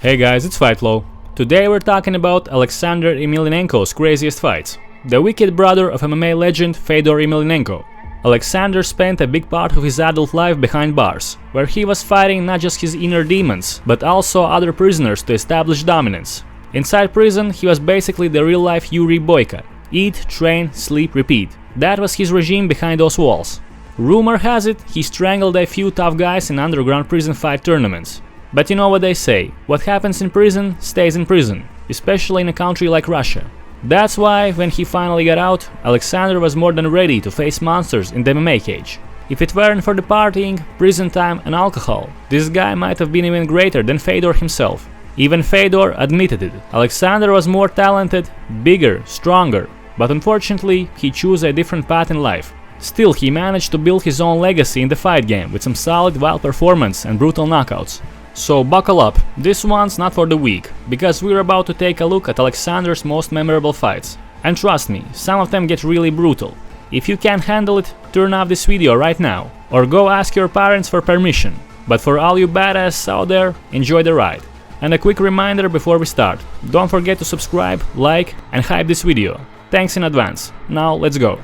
Hey guys, it's Fightflow. Today we're talking about Alexander Emelianenko's craziest fights. The wicked brother of MMA legend Fedor Emelianenko. Alexander spent a big part of his adult life behind bars, where he was fighting not just his inner demons, but also other prisoners to establish dominance. Inside prison, he was basically the real-life Yuri Boyka. Eat, train, sleep, repeat. That was his regime behind those walls. Rumor has it, he strangled a few tough guys in underground prison fight tournaments. But you know what they say, what happens in prison stays in prison, especially in a country like Russia. That's why, when he finally got out, Alexander was more than ready to face monsters in the MMA cage. If it weren't for the partying, prison time and alcohol, this guy might have been even greater than Fedor himself. Even Fedor admitted it. Alexander was more talented, bigger, stronger, but unfortunately he chose a different path in life. Still, he managed to build his own legacy in the fight game with some solid wild performance and brutal knockouts. So buckle up, this one's not for the weak, because we're about to take a look at Alexander's most memorable fights. And trust me, some of them get really brutal. If you can't handle it, turn off this video right now, or go ask your parents for permission. But for all you badasses out there, enjoy the ride. And a quick reminder before we start, don't forget to subscribe, like and hype this video. Thanks in advance. Now let's go.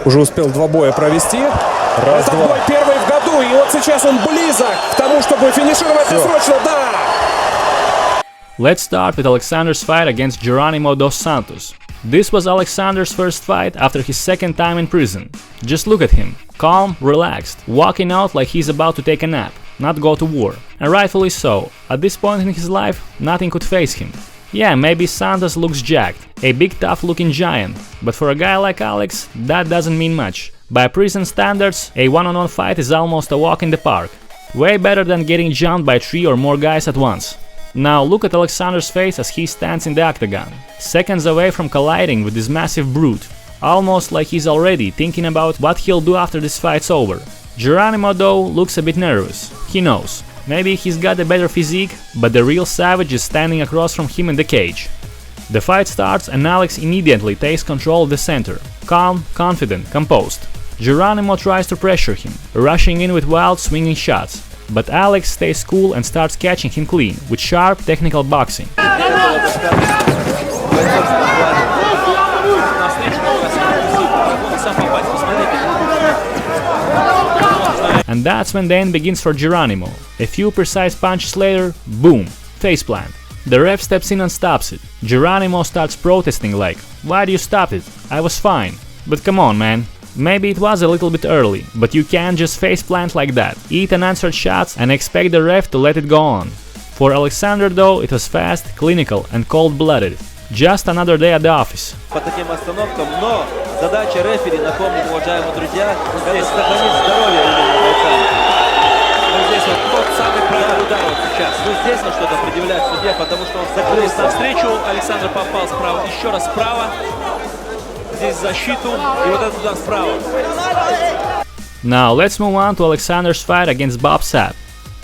Уже успел два боя провести. Раз, два. Бой первый в году, и вот сейчас он близок к тому, чтобы финишировать срочно, да! Let's start with Alexander's fight against Geronimo dos Santos. This was Alexander's first fight after his second time in prison. Just look at him, calm, relaxed, walking out like he's about to take a nap, not go to war. And rightfully so, at this point in his life, nothing could face him. Yeah, maybe Santos looks jacked, a big tough looking giant, but for a guy like Alex, that doesn't mean much. By prison standards, a one-on-one fight is almost a walk in the park. Way better than getting jumped by 3 or more guys at once. Now look at Alexander's face as he stands in the octagon, seconds away from colliding with this massive brute, almost like he's already thinking about what he'll do after this fight's over. Geronimo though looks a bit nervous, he knows. Maybe he's got a better physique, but the real savage is standing across from him in the cage. The fight starts and Alex immediately takes control of the center, calm, confident, composed. Geronimo tries to pressure him, rushing in with wild swinging shots, but Alex stays cool and starts catching him clean with sharp technical boxing. And that's when the end begins for Geronimo. A few precise punches later, boom, faceplant. The ref steps in and stops it. Geronimo starts protesting like, "Why do you stop it? I was fine." But come on, man. Maybe it was a little bit early, but you can't just faceplant like that, eat unanswered shots and expect the ref to let it go on. For Alexander though, it was fast, clinical and cold-blooded. Just another day at the office. По таким остановкам, но задача рефери, напомню, уважаемые друзья, здесь сохранить здоровье именно бойца. Ну здесь вот тот самый правильный удар вот сейчас. Ну здесь он что-то предъявляет судье, потому что он закрылся. Навстречу Александр попал справа, еще раз справа. Здесь защиту, и вот этот удар справа. Now let's move on to Alexander's fight against Bob Sapp.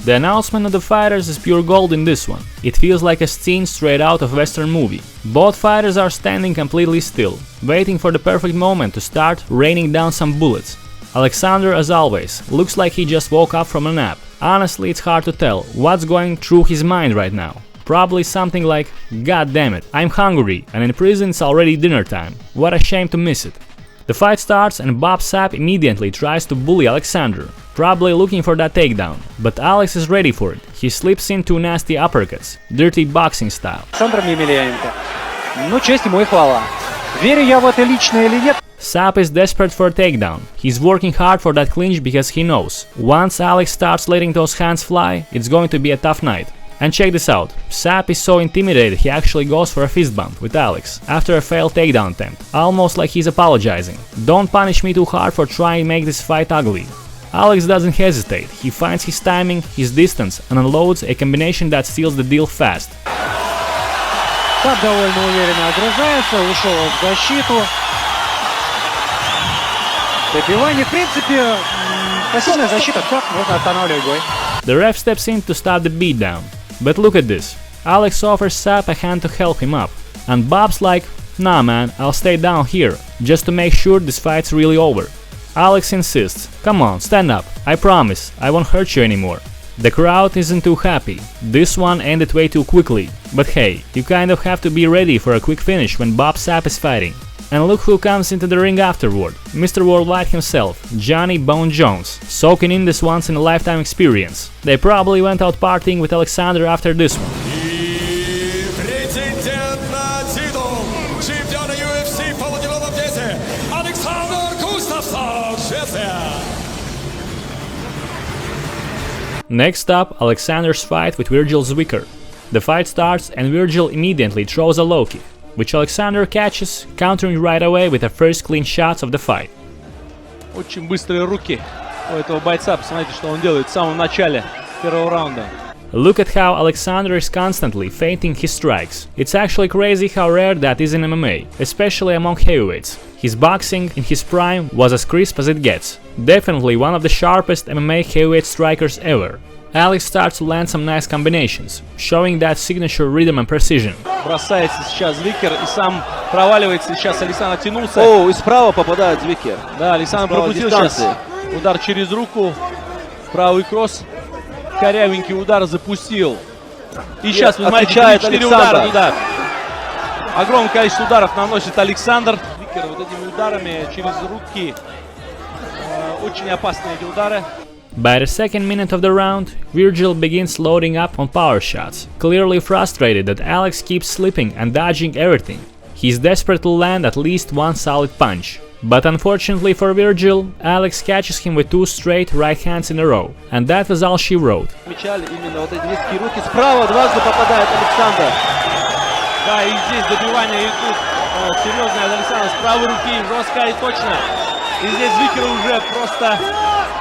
The announcement of the fighters is pure gold in this one. It feels like a scene straight out of a Western movie. Both fighters are standing completely still, waiting for the perfect moment to start raining down some bullets. Alexander, as always, looks like he just woke up from a nap. Honestly, it's hard to tell what's going through his mind right now. Probably something like, "God damn it, I'm hungry and in prison it's already dinner time. What a shame to miss it." The fight starts and Bob Sapp immediately tries to bully Alexander, probably looking for that takedown. But Alex is ready for it. He slips in 2 nasty uppercuts, dirty boxing style. Emelianenko. Ну, честь ему и хвала. Верю я в это лично или нет? Sapp is desperate for a takedown. He's working hard for that clinch because he knows, once Alex starts letting those hands fly, it's going to be a tough night. And check this out, Sapp is so intimidated he actually goes for a fist bump with Alex after a failed takedown attempt, almost like he's apologizing. "Don't punish me too hard for trying to make this fight ugly." Alex doesn't hesitate, he finds his timing, his distance and unloads a combination that seals the deal fast. Сап довольно уверенно огрызается, ушел в защиту. Добивание, в принципе, пассивная защита, все, можно останавливать бой. The ref steps in to stop the beatdown. But look at this, Alex offers Sapp a hand to help him up, and Bob's like, "Nah man, I'll stay down here, just to make sure this fight's really over." Alex insists, "Come on, stand up, I promise, I won't hurt you anymore." The crowd isn't too happy. This one ended way too quickly. But hey, you kind of have to be ready for a quick finish when Bob Sapp is fighting. And look who comes into the ring afterward. Mr. Worldwide himself, Johnny Bone Jones, soaking in this once-in-a-lifetime experience. They probably went out partying with Alexander after this one. Next up, Alexander's fight with Virgil Zwicker. The fight starts and Virgil immediately throws a low kick, which Alexander catches, countering right away with the first clean shots of the fight. Очень быстрые руки у этого бойца. Посмотрите, что он делает в самом начале первого раунда. Look at how Alexander is constantly feinting his strikes. It's actually crazy how rare that is in MMA, especially among heavyweights. His boxing in his prime was as crisp as it gets. Definitely one of the sharpest MMA heavyweight strikers ever. Alex starts to land some nice combinations, showing that signature rhythm and precision. Бросается сейчас Звикер и сам проваливается. Сейчас Александр тянулся. О, и справа попадает Звикер. Да, Александр пропустил сейчас удар через руку. Правый кросс. Корявенький удар запустил. И сейчас, отвечает Александр. Удара. Огромное количество ударов наносит Александр. Звикер вот этими ударами через руки. Очень опасные эти удары. By the second minute of the round, Virgil begins loading up on power shots, clearly frustrated that Alex keeps slipping and dodging everything. He's desperate to land at least one solid punch. But unfortunately for Virgil, Alex catches him with two straight right hands in a row, and that was all she wrote. Именно вот эти низкие руки. Справа дважды попадает Александр. Да, и здесь добивания идут серьезные от Александра. С правой руки, жестко и точно. И здесь Звикер уже просто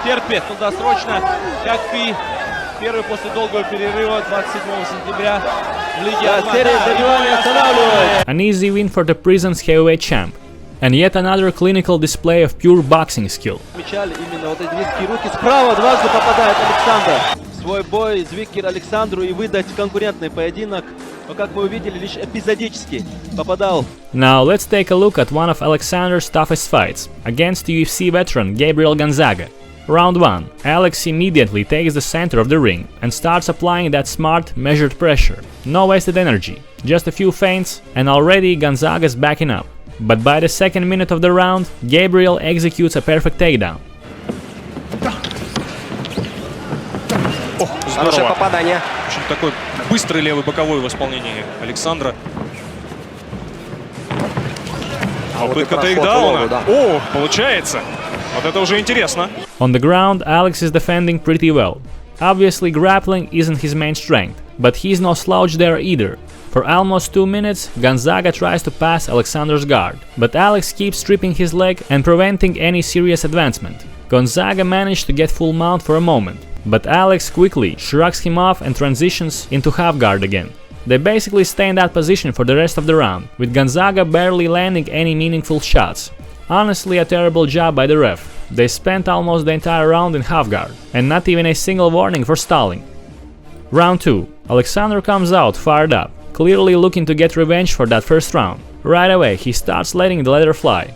терпит, но досрочно, как и первый после долгого перерыва 27 сентября в Лиге АМА. An easy win for the prison's heavyweight champ. And yet another clinical display of pure boxing skill. Именно вот эти низкие руки. Справа дважды попадает Александр. Свой бой Звикер Александру и выдать конкурентный поединок. Но, как мы увидели, лишь эпизодически попадал. Now let's take a look at one of Alexander's toughest fights, against UFC veteran Gabriel Gonzaga. Round 1. Alex immediately takes the center of the ring and starts applying that smart, measured pressure. No wasted energy, just a few feints, and already Gonzaga's backing up. But by the second minute of the round, Gabriel executes a perfect takedown. Хорошее попадание. Очень такой быстрый левый боковой в исполнении Александра. Попытка тейкдауна. О, получается. Вот это уже интересно. On the ground, Alex is defending pretty well. Obviously, grappling isn't his main strength, but he's no slouch there either. For almost 2 minutes, Gonzaga tries to pass Alexander's guard, but Alex keeps stripping his leg and preventing any serious advancement. Gonzaga managed to get full mount for a moment, but Alex quickly shrugs him off and transitions into half guard again. They basically stay in that position for the rest of the round, with Gonzaga barely landing any meaningful shots. Honestly, a terrible job by the ref. They spent almost the entire round in half guard, and not even a single warning for stalling. Round 2. Alexander comes out fired up, clearly looking to get revenge for that first round. Right away, he starts letting the leather fly.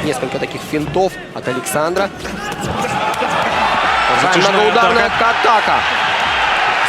Несколько таких финтов от Александра. Многоударная атака.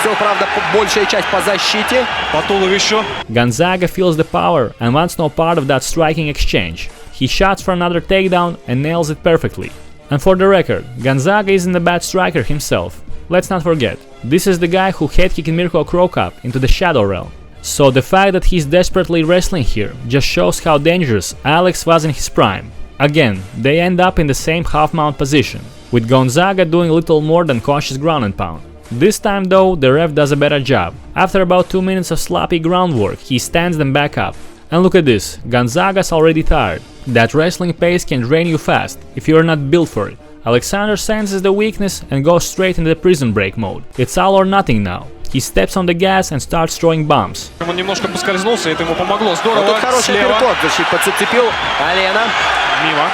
Все, правда, большая часть по защите. По туловищу. Gonzaga feels the power and wants no part of that striking exchange. He shots for another takedown and nails it perfectly. And for the record, Gonzaga isn't a bad striker himself. Let's not forget, this is the guy who head-kicked Mirko Cro Cop into the Shadow Realm. So the fact that he's desperately wrestling here just shows how dangerous Alex was in his prime. Again, they end up in the same half-mount position, with Gonzaga doing little more than cautious ground and pound. This time though, the ref does a better job. After about 2 minutes of sloppy groundwork, he stands them back up. And look at this, Gonzaga's already tired. That wrestling pace can drain you fast, if you're not built for it. Alexander senses the weakness and goes straight into the prison break mode. It's all or nothing now. He steps on the gas and starts throwing bombs. Он немножко поскользнулся, это ему помогло. Здорово. Вот тут хороший переход, защит подцепил Алена. Мимо.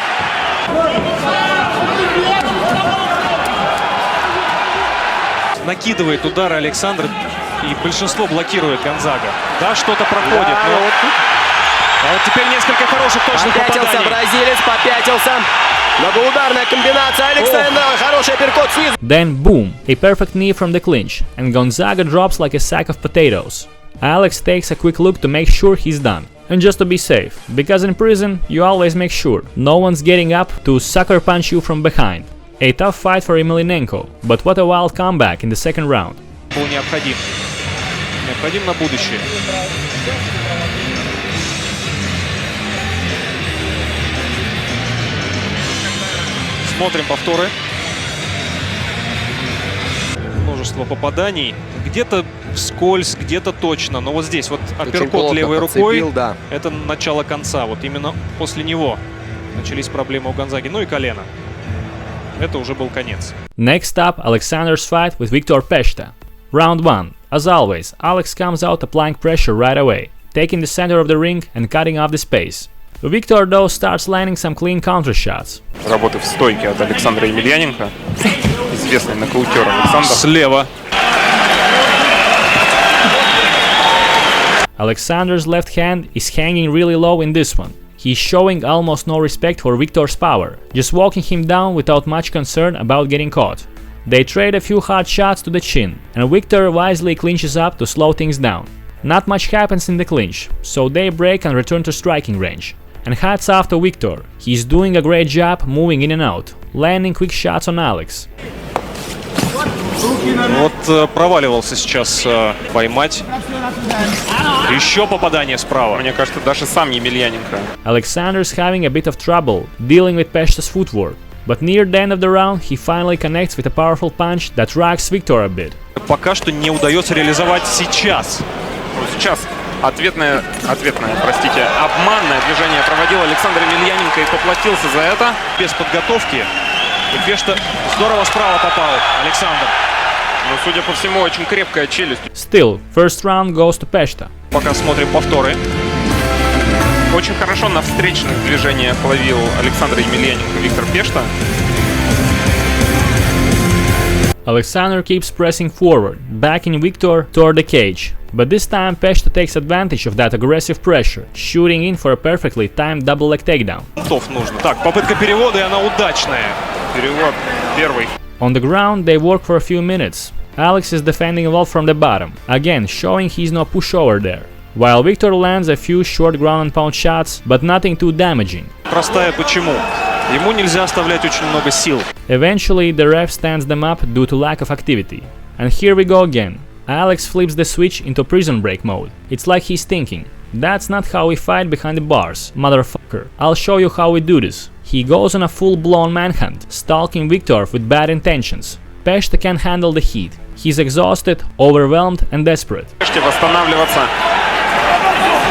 Накидывает удары Александр, и большинство блокирует Гонзага. Да, что-то проходит, да, но... А вот теперь несколько хороших точных попаданий. Попятился бразилец, попятился. Многоударная комбинация Александра. Хороший апперкот снизу. Then boom, a perfect knee from the clinch, and Gonzaga drops like a sack of potatoes. Alex takes a quick look to make sure he's done. And just to be safe, because in prison you always make sure no one's getting up to sucker punch you from behind. A tough fight for Emelianenko, but what a wild comeback in the second round. Был необходим. Необходим на будущее. Смотрим повторы. Множество попаданий. Где-то вскользь, где-то точно. Но вот здесь вот апперкот левой рукой. Да. Это начало конца. Вот именно после него начались проблемы у Гонзаги. Ну и колено. Это уже был конец. Next up, Alexander's fight with Viktor Peshta. Round 1. As always, Alex comes out applying pressure right away, taking the center of the ring and cutting off the space. Viktor though starts landing some clean counter shots. Работы в стойке от Александра Емельяненко, известный нокаутер Александр. Слева. Alexander's left hand is hanging really low in this one. He's showing almost no respect for Viktor's power, just walking him down without much concern about getting caught. They trade a few hard shots to the chin, and Viktor wisely clinches up to slow things down. Not much happens in the clinch, so they break and return to striking range. And hats off to Viktor, he's doing a great job moving in and out, landing quick shots on Alex. Вот проваливался сейчас поймать. Еще попадание справа. Мне кажется, даже сам Емельяненко. Alexander's having a bit of trouble dealing with Peshta's footwork, but near the end of the round he finally connects with a powerful punch that rocks Viktor a bit. Пока что не удается реализовать сейчас. Сейчас ответное, обманное движение проводил Александр Емельяненко и поплатился за это. Без подготовки. И Пешта здорово справа попал. Александр. Но, судя по всему, очень крепкая челюсть. Still, first round goes to Peshta. Пока смотрим повторы. Очень хорошо на встречных движениях ловил Александр Емельяненко Виктор Пешта. Alexander keeps pressing forward, backing Viktor toward the cage, but this time Peshta takes advantage of that aggressive pressure, shooting in for a perfectly timed double leg takedown. Нужно. Так, попытка перевода, и она удачная. Перевод первый. On the ground they work for a few minutes. Alex is defending well from the bottom, again showing he's no pushover there, while Viktor lands a few short ground and pound shots, but nothing too damaging. Простая почему? Ему нельзя оставлять очень много сил. Eventually the ref stands them up due to lack of activity. And here we go again. Alex flips the switch into prison break mode. It's like he's thinking, that's not how we fight behind the bars, motherfucker. I'll show you how we do this. He goes on a full-blown manhunt, stalking Viktor with bad intentions. Peshta can't handle the heat. He's exhausted, overwhelmed and desperate. Пеште восстанавливаться.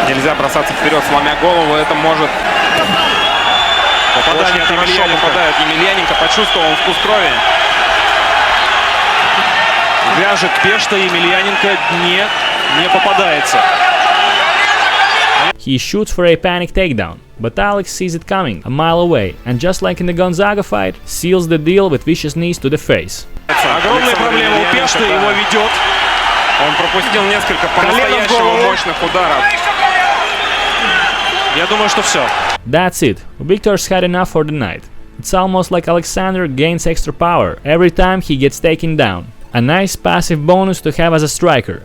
Нельзя бросаться вперед, сломя голову, это может... Попадание от хорошо попадает Емельяненко, почувствовал он вкус крови. Вяжет Пешта, Емельяненко не попадается. He shoots for a panic takedown, but Alex sees it coming a mile away and just like in the Gonzaga fight, seals the deal with vicious knees to the face. Огромные проблемы у Пешты, его ведет. Он пропустил несколько по-настоящему мощных ударов. Я думаю, что все. That's it. Viktor's had enough for the night. It's almost like Alexander gains extra power every time he gets taken down. A nice passive bonus to have as a striker.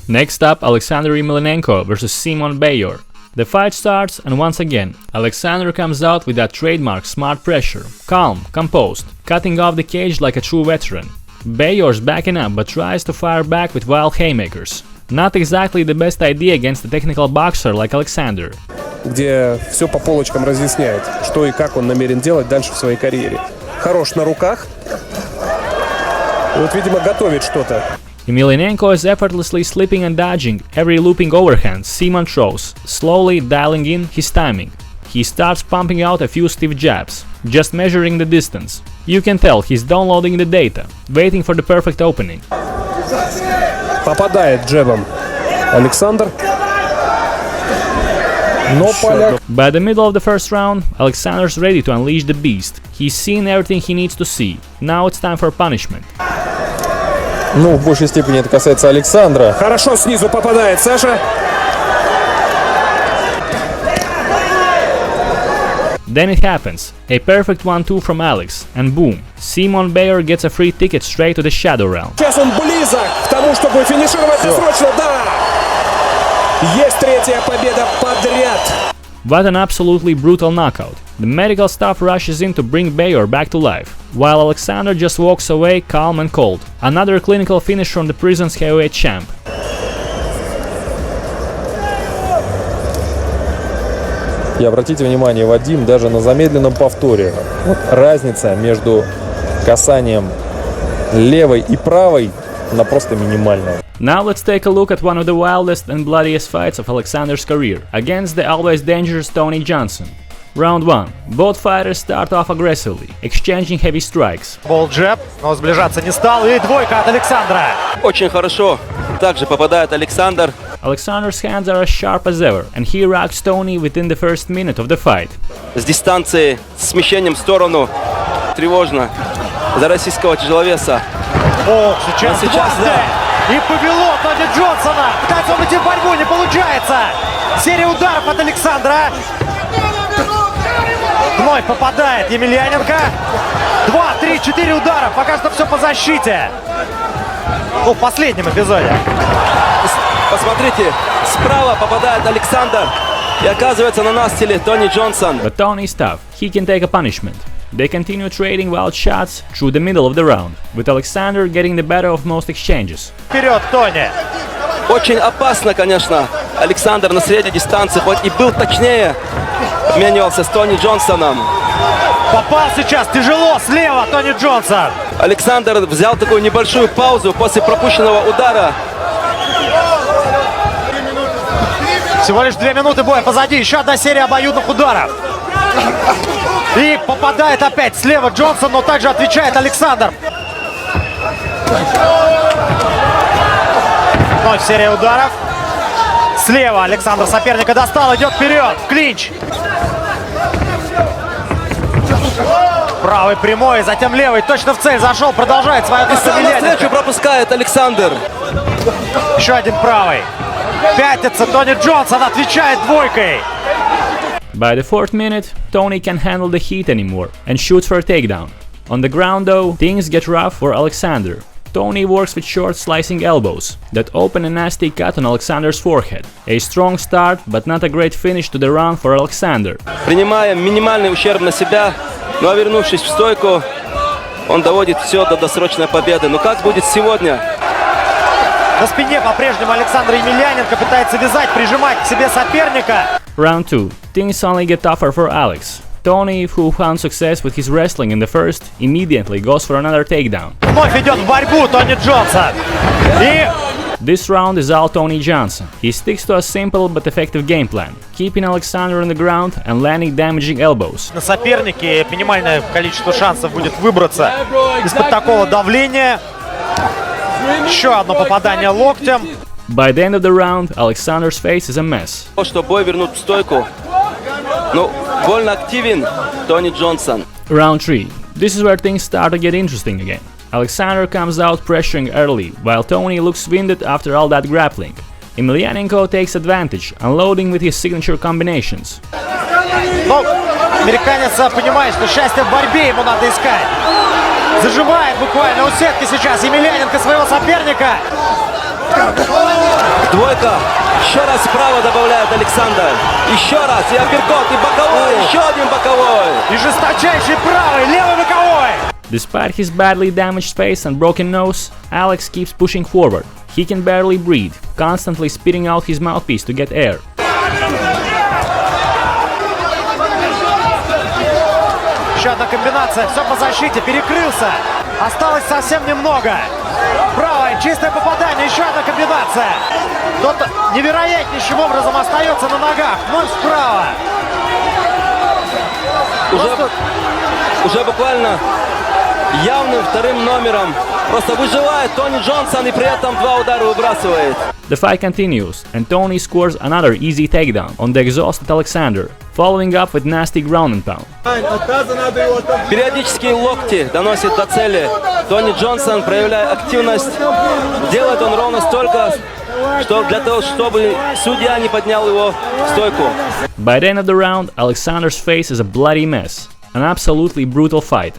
Next up, Alexander Emelianenko vs Simon Bayor. The fight starts and once again, Alexander comes out with that trademark smart pressure, calm, composed, cutting off the cage like a true veteran. Bayor's backing up but tries to fire back with wild haymakers. Not exactly the best idea against a technical boxer like Alexander. Где все по полочкам разъясняет, что и как он намерен делать дальше в своей карьере. Хорош на руках. Вот, видимо, готовит что-то. Emelianenko is effortlessly slipping and dodging every looping overhand Simon throws, slowly dialing in his timing. he starts pumping out a few stiff jabs, just measuring the distance. You can tell he's downloading the data, waiting for the perfect opening. Попадает джебом Александр. Но поляк... By the middle of the first round, Alexander's ready to unleash the beast. He's seen everything he needs to see. Now it's time for punishment. Ну, в большей степени это касается Александра. Хорошо снизу попадает Саша. Then it happens. A perfect 1-2 from Alex, and boom, Simon Bayer gets a free ticket straight to the Shadow Realm. Сейчас он близок к тому, чтобы финишировать досрочно. Да! Есть третья победа подряд. What an absolutely brutal knockout. The medical staff rushes in to bring Bayer back to life, while Alexander just walks away calm and cold. Another clinical finish from the prison's heavyweight champ. И обратите внимание, Вадим, даже на замедленном повторе. Вот разница между касанием левой и правой, она просто минимальная. Now let's take a look at one of the wildest and bloodiest fights of Alexander's career, against the always dangerous Tony Johnson. Round 1. Both fighters start off aggressively, exchanging heavy strikes. Бол джеб, но сближаться не стал, и двойка от Александра. Очень хорошо. Также попадает Александр. Alexander's hands are as sharp as ever, and he rocks Tony within the first minute of the fight. С дистанции, с смещением в сторону. Тревожно. За российского тяжеловеса. О, сейчас Сейчас, да. И повело Тони Джонсона. Пытается он идти в борьбу, не получается. Серия ударов от Александра. Вновь попадает Емельяненко. 2, 3, 4 удара. Пока что все по защите. Ну, в последнем эпизоде. Посмотрите, справа попадает Александр. И оказывается на настиле Тони Джонсон. But Tony is tough. He can take a punishment. They continue trading wild shots through the middle of the round, with Alexander getting the better of most exchanges. Вперед, Тони. Очень опасно, конечно. Александр на средней дистанции, хоть и был точнее, обменивался с Тони Джонсоном. Попал сейчас тяжело слева Тони Джонсон. Александр взял такую небольшую паузу после пропущенного удара. Всего лишь 2 минуты боя позади. Еще одна серия обоюдных ударов. И попадает опять слева Джонсон, но также отвечает Александр. Вновь серия ударов. Слева Александр соперника достал, идет вперед, в клинч. Правый прямой, затем левый, точно в цель зашел, продолжает свою атаку. Навстречу пропускает Александр. Еще один правый. Пятится Тони Джонсон, отвечает двойкой. By the 4th minute, Tony can't handle the heat anymore and shoots for a takedown. On the ground though, things get rough for Alexander. Tony works with short slicing elbows that open a nasty cut on Alexander's forehead. A strong start, but not a great finish to the round for Alexander. Принимая минимальный ущерб на себя, но вернувшись в стойку, он доводит все до досрочной победы. Но как будет сегодня? На спине по-прежнему Александр Емельяненко пытается вязать, прижимать к себе соперника. Round 2. Things only get tougher for Alex. Tony, who found success with his wrestling in the first, immediately goes for another takedown. Вновь идет в борьбу Тони Джонсон. И This round is all Tony Johnson. He sticks to a simple but effective game plan, keeping Alexander on the ground and landing damaging elbows. на сопернике минимальное количество шансов будет выбраться из-под такого давления. Еще одно попадание локтем. By the end of the round, Alexander's face is a mess. Что бой вернут в стойку. Ну, больно активен Тони Джонсон. Round 3. This is where things start to get interesting again. Alexander comes out pressuring early, while Tony looks winded after all that grappling. Emelianenko takes advantage, unloading with his signature combinations. Но американец понимает, что счастье в борьбе ему надо искать. Зажимает буквально у сетки сейчас Емельяненко своего соперника. Двойка. Еще раз справа добавляет Александр. Еще раз. И апперкот, и боковой. Еще один боковой. И жесточайший правый, левый боковой. Despite his badly damaged face and broken nose, Alex keeps pushing forward. He can barely breathe, constantly spitting out his mouthpiece to get air. Еще одна комбинация, все по защите, перекрылся. Осталось совсем немного. Правое, чистое попадание, еще одна комбинация. Тот невероятнейшим образом остается на ногах. Вновь справа. уже буквально явным вторым номером. Просто выживает Тони Джонсон и при этом 2 удара выбрасывает. The fight continues, and Tony scores another easy takedown on the exhausted Alexander, following up with nasty ground and pound. Периодические локти доносит до цели. Тони Джонсон, проявляя активность, делает он ровно столько, что для того, чтобы судья не поднял его в стойку. By the end of the round, Alexander's face is a bloody mess. An absolutely brutal fight.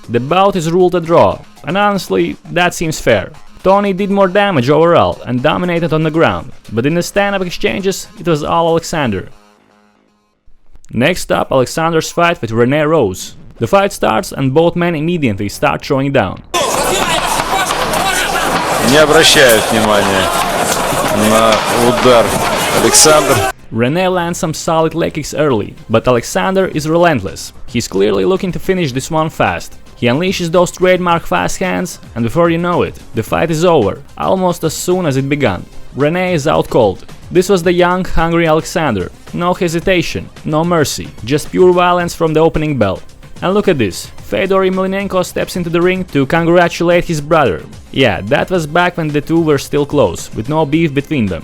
The bout is ruled a draw, and honestly, that seems fair. Tony did more damage overall and dominated on the ground, but in the stand-up exchanges, it was all Alexander. Next up, Alexander's fight with Rene Rose. The fight starts and both men immediately start throwing down. Не обращает внимания на удар Александр. Rene lands some solid leg kicks early, but Alexander is relentless. He's clearly looking to finish this one fast. He unleashes those trademark fast hands, and before you know it, the fight is over, almost as soon as it began. Rene is out cold. This was the young, hungry Alexander. No hesitation, no mercy, just pure violence from the opening bell. And look at this, Fedor Emelianenko steps into the ring to congratulate his brother. Yeah, that was back when the two were still close, with no beef between them.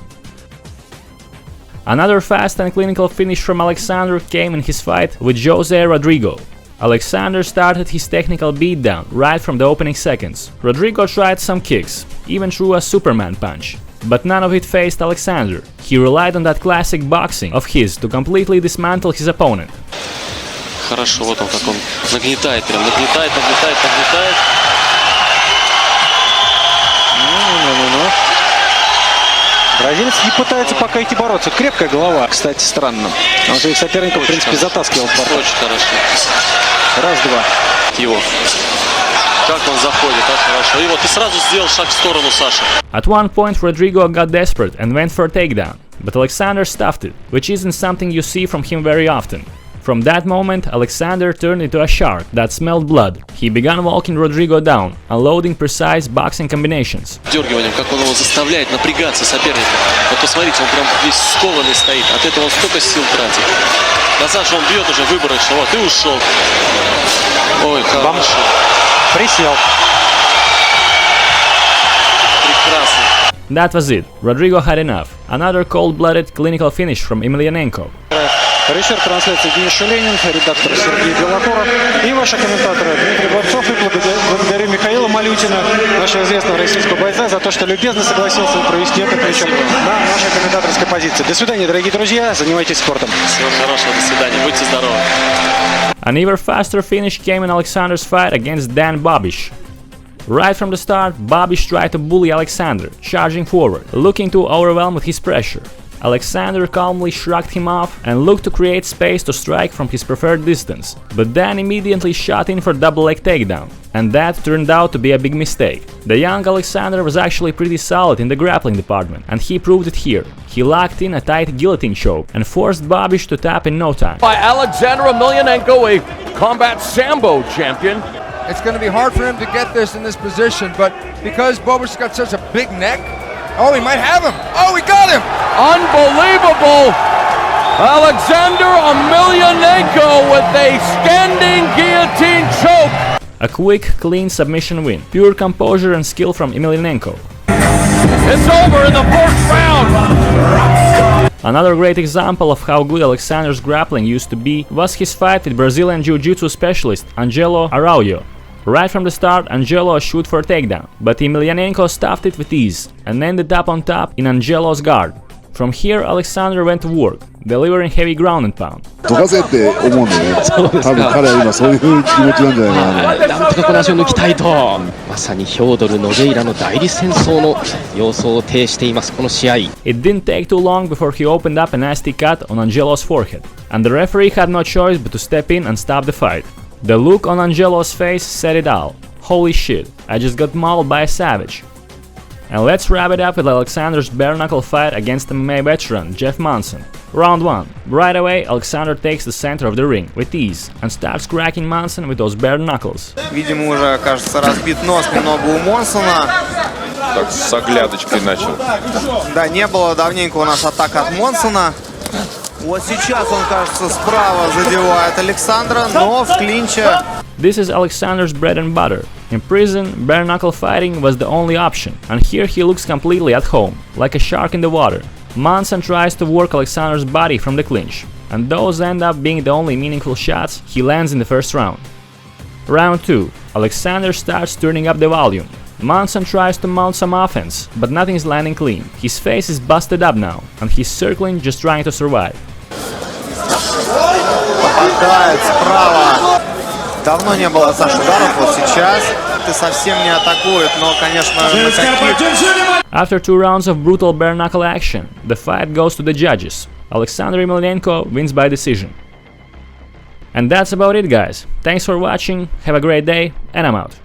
Another fast and clinical finish from Alexander came in his fight with Jose Rodrigo. Alexander started his technical beatdown right from the opening seconds. Rodrigo tried some kicks, even threw a Superman punch. But none of it phased Alexander. He relied on that classic boxing of his to completely dismantle his opponent. Хорошо, вот он как он нагнетает, прям нагнетает. Бразилец не пытается пока идти бороться. Крепкая голова, кстати, странно. Он своих соперников, в принципе, затаскивал. Очень хорошо. Раз-два. Его. Как он заходит, хорошо. И вот, и сразу сделал шаг в сторону Саши. At one point, Rodrigo got desperate and went for a takedown, but Alexander stuffed it, which isn't something you see from him very often. From that moment, Alexander turned into a shark that smelled blood. He began walking Rodrigo down, unloading precise boxing combinations. Дергиванием, как он его заставляет напрягаться соперника. Вот посмотрите, он прям весь скованный стоит. От этого он столько сил тратит. На Сашу он бьет уже выборочно, вот, и ушел. Ой, хорошо. Присел. Прекрасно. That was it. Rodrigo had enough. Another cold-blooded clinical finish from Emelianenko. Режиссер трансляции Денис Шеленин, редактор Сергей Белокуров и ваши комментаторы Дмитрий Борцов. И благодарю Михаила Малютина, нашего известного российского бойца, за то, что любезно согласился провести этот вечер на нашей комментаторской позиции. До свидания, дорогие друзья, занимайтесь спортом. Всего хорошего, до свидания, будьте здоровы. An even faster finish came in Alexander's fight against Dan Bobish. Right from the start, Bobish tried to bully Alexander, charging forward, looking to overwhelm with his pressure. Alexander calmly shrugged him off and looked to create space to strike from his preferred distance, but Dan immediately shot in for double leg takedown, and that turned out to be a big mistake. The young Alexander was actually pretty solid in the grappling department, and he proved it here. He locked in a tight guillotine choke and forced Bobish to tap in no time. By Alexander Emelianenko, a combat sambo champion. It's going to be hard for him to get this in this position, but because Bobish's got such a big neck, oh, he might have him. Oh, he got him. Unbelievable. Alexander Emelianenko with a standing guillotine choke. A quick, clean submission win. Pure composure and skill from Emelianenko. It's over in the 4th round. Another great example of how good Alexander's grappling used to be was his fight with Brazilian Jiu-Jitsu specialist Angelo Araujo. Right from the start, Angelo shoot for a takedown, but Emelianenko stuffed it with ease and ended up on top in Angelo's guard. From here, Alexander went to work, delivering heavy ground and pound. どかせって思うんだよね。多分彼は今そういう気持ちなんじゃないかな。なんとかこの足を抜きたいと、まさにヒョードル・ノジェイラの代理戦争の様相を呈していますこの試合。It didn't take too long before he opened up a nasty cut on Angelo's forehead, and the referee had no choice but to step in and stop the fight. The look on Angelo's face said it all. Holy shit, I just got mauled by a savage. And let's wrap it up with Alexander's bare-knuckle fight against MMA veteran Jeff Monson. Round 1. Right away, Alexander takes the center of the ring with ease and starts cracking Monson with those bare knuckles. Видимо, уже, кажется, разбит нос немного у Монсона. Так с оглядочкой начал. Да, не было давненько у нас атак от Монсона. Вот сейчас он, кажется, справа задевает Александра, но в клинче. This is Alexander's bread and butter. In prison, bare knuckle fighting was the only option, and here he looks completely at home, like a shark in the water. Monson tries to work Alexander's body from the clinch, and those end up being the only meaningful shots he lands in the first round. Round 2. Alexander starts turning up the volume. Monson tries to mount some offense, but nothing's landing clean. His face is busted up now, and he's circling just trying to survive. Попадает справа. Давно не было, Саша, ударов, вот сейчас. Ты совсем не атакует, но, конечно, After 2 rounds of brutal bare knuckle action, the fight goes to the judges. Alexander Emelianenko wins by decision. And that's about it, guys. Thanks for watching, have a great day, and I'm out.